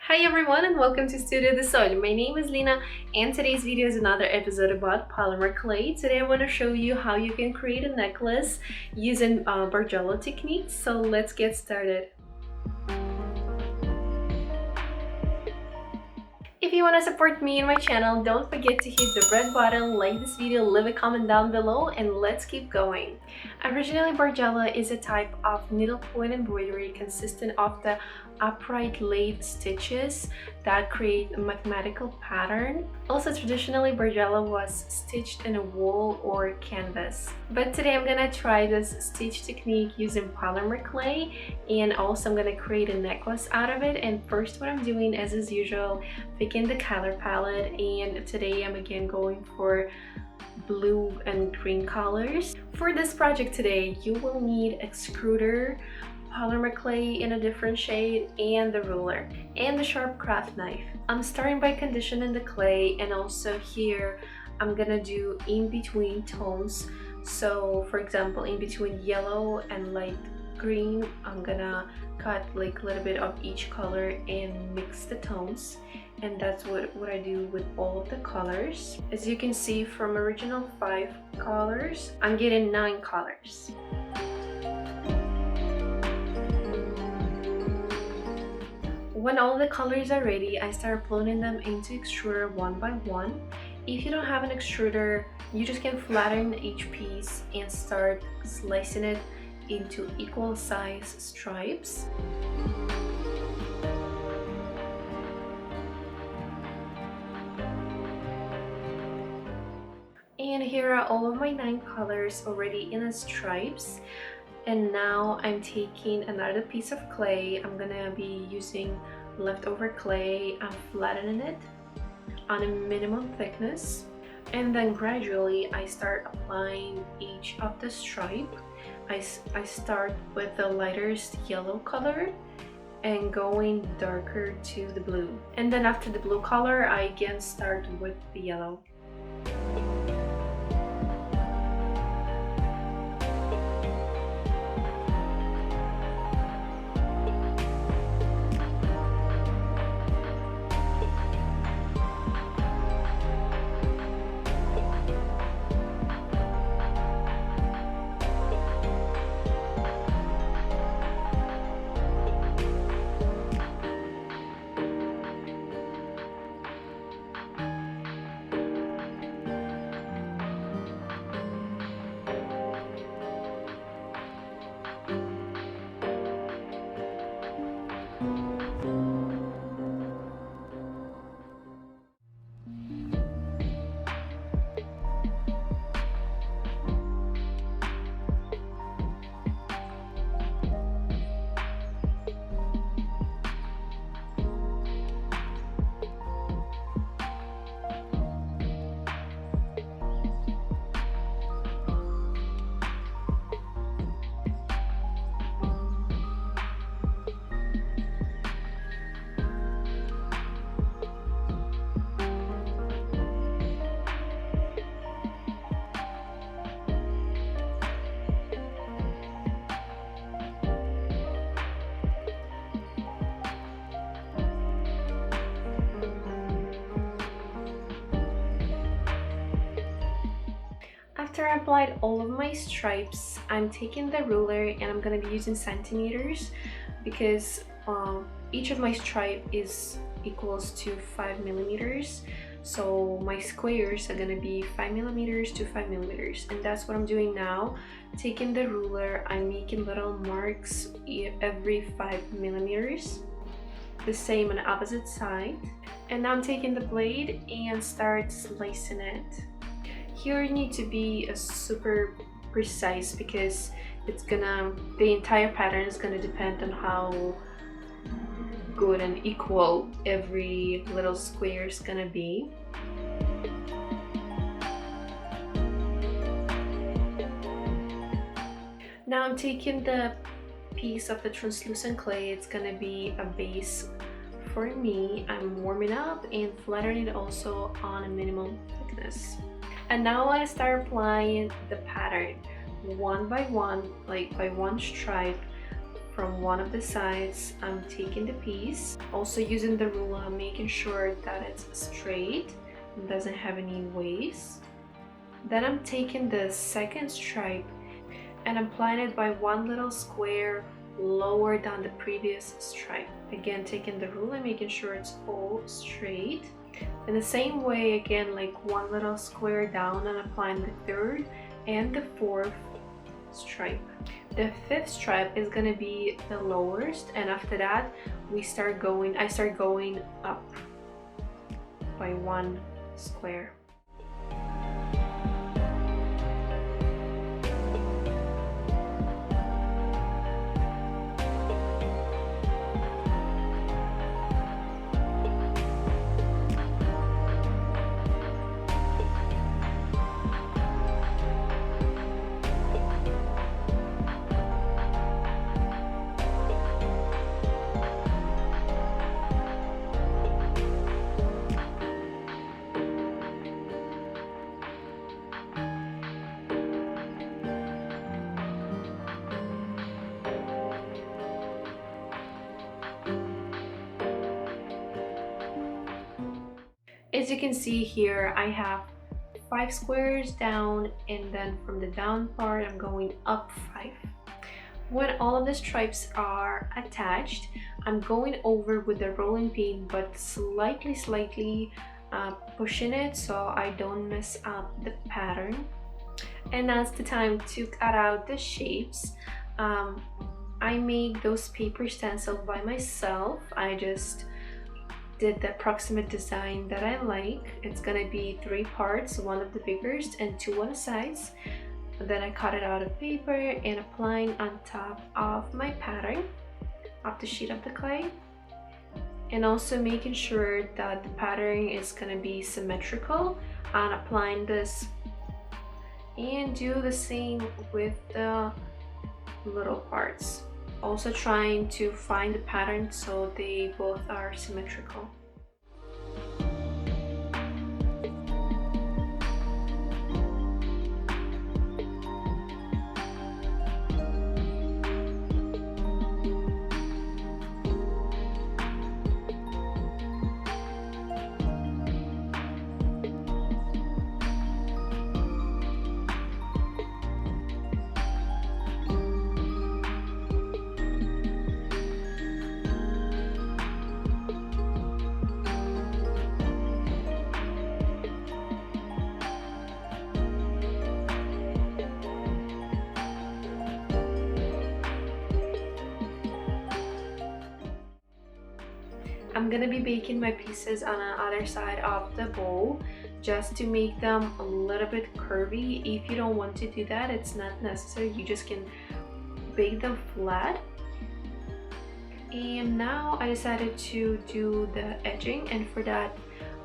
Hi everyone and welcome to Studio de Sol. My name is Lina and today's video is another episode about polymer clay. Today I want to show you how you can create a necklace using Bargello techniques. So let's get started. If you want to support me and my channel, don't forget to hit the red button, like this video, leave a comment down below, and let's keep going. Originally, Bargello is a type of needlepoint embroidery consisting of the upright lathe stitches that create a mathematical pattern. Also, traditionally, Bargello was stitched in a wool or canvas. But today I'm gonna try this stitch technique using polymer clay, and also I'm gonna create a necklace out of it. And first, what I'm doing is, as usual, picking the color palette, and today I'm again going for blue and green colors. For this project today, you will need extruder, polymer clay in a different shade, and the ruler, and the sharp craft knife. I'm starting by conditioning the clay, and also here I'm gonna do in between tones. So for example, in between yellow and light green, I'm gonna cut like a little bit of each color and mix the tones. And that's what I do with all of the colors. As you can see, from original 5 colors, I'm getting 9 colors. When all the colors are ready, I start uploading them into extruder one by one. If you don't have an extruder, you just can flatten each piece and start slicing it into equal size stripes. And here are all of my 9 colors already in the stripes. And now I'm taking another piece of clay. I'm gonna be using leftover clay. I'm flattening it on a minimum thickness, and then gradually I start applying each of the stripe. I start with the lightest yellow color and going darker to the blue, and then after the blue color I again start with the yellow. After I applied all of my stripes, I'm taking the ruler and I'm going to be using centimeters because each of my stripe is equals to 5 millimeters. So my squares are going to be 5 millimeters to 5 millimeters, and that's what I'm doing now. Taking the ruler, I'm making little marks every 5 millimeters. The same on the opposite side. And now I'm taking the blade and start slicing it. Here you need to be super precise because the entire pattern is gonna depend on how good and equal every little square is gonna be. Now I'm taking the piece of the translucent clay. It's gonna be a base for me, I'm warming up and flattering it also on a minimum thickness. And now I start applying the pattern one by one, like by one stripe from one of the sides. I'm taking the piece, also using the ruler, making sure that it's straight and doesn't have any waves. Then I'm taking the second stripe and applying it by one little square lower than the previous stripe. Again, taking the ruler, making sure it's all straight. In the same way, again, like one little square down, and applying the third and the fourth stripe. The fifth stripe is gonna be the lowest, and after that I start going up by one square. As you can see here, I have 5 squares down, and then from the down part I'm going up 5. When all of the stripes are attached, I'm going over with the rolling pin, but slightly pushing it so I don't mess up the pattern. And now's the time to cut out the shapes. I make those paper stencils by myself. I just did the approximate design that I like. It's gonna be 3 parts, one of the biggest and 2 on the sides. Then I cut it out of paper and applying on top of my pattern of the sheet of the clay, and also making sure that the pattern is gonna be symmetrical, and applying this, and do the same with the little parts. Also trying to find the pattern so they both are symmetrical. I'm gonna be baking my pieces on the other side of the bowl just to make them a little bit curvy. If you don't want to do that, it's not necessary. You just can bake them flat. And now I decided to do the edging, and for that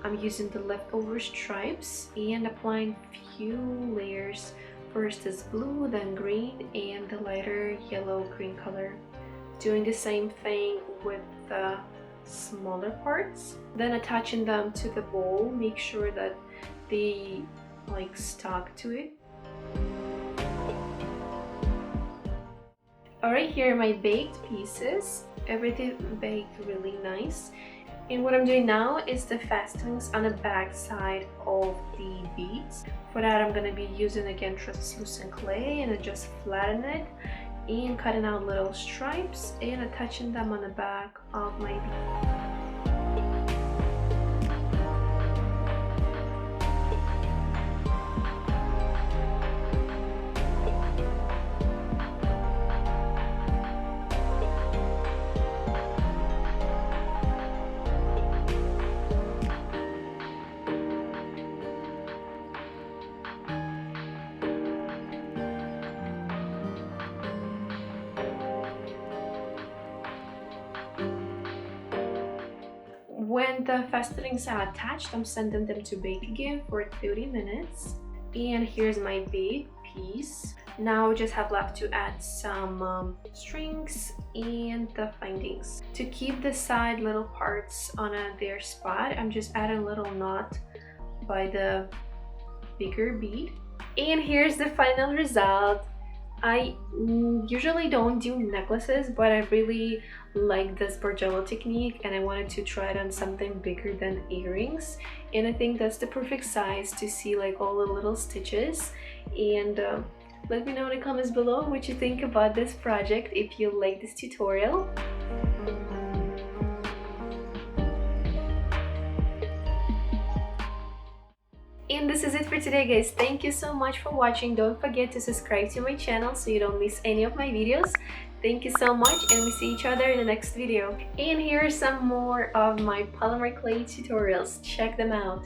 I'm using the leftover stripes and applying few layers. First is blue, then green, and the lighter yellow-green color. Doing the same thing with the smaller parts, then attaching them to the bowl. Make sure that they like stuck to it. Alright, here are my baked pieces. Everything baked really nice. And what I'm doing now is the fastenings on the back side of the beads. For that I'm going to be using again translucent clay, and I just flatten it and cutting out little stripes and attaching them on the back of my bead. When the fastenings are attached, I'm sending them to bake again for 30 minutes. And here's my baked piece. Now we just have left to add some strings and the findings. To keep the side little parts on their spot, I'm just adding a little knot by the bigger bead. And here's the final result. I usually don't do necklaces, but I really like this Bargello technique and I wanted to try it on something bigger than earrings, and I think that's the perfect size to see like all the little stitches. And let me know in the comments below what you think about this project, if you like this tutorial. And this is it for today, guys. Thank you so much for watching. Don't forget to subscribe to my channel so you don't miss any of my videos. Thank you so much, and we see each other in the next video. And here are some more of my polymer clay tutorials. Check them out.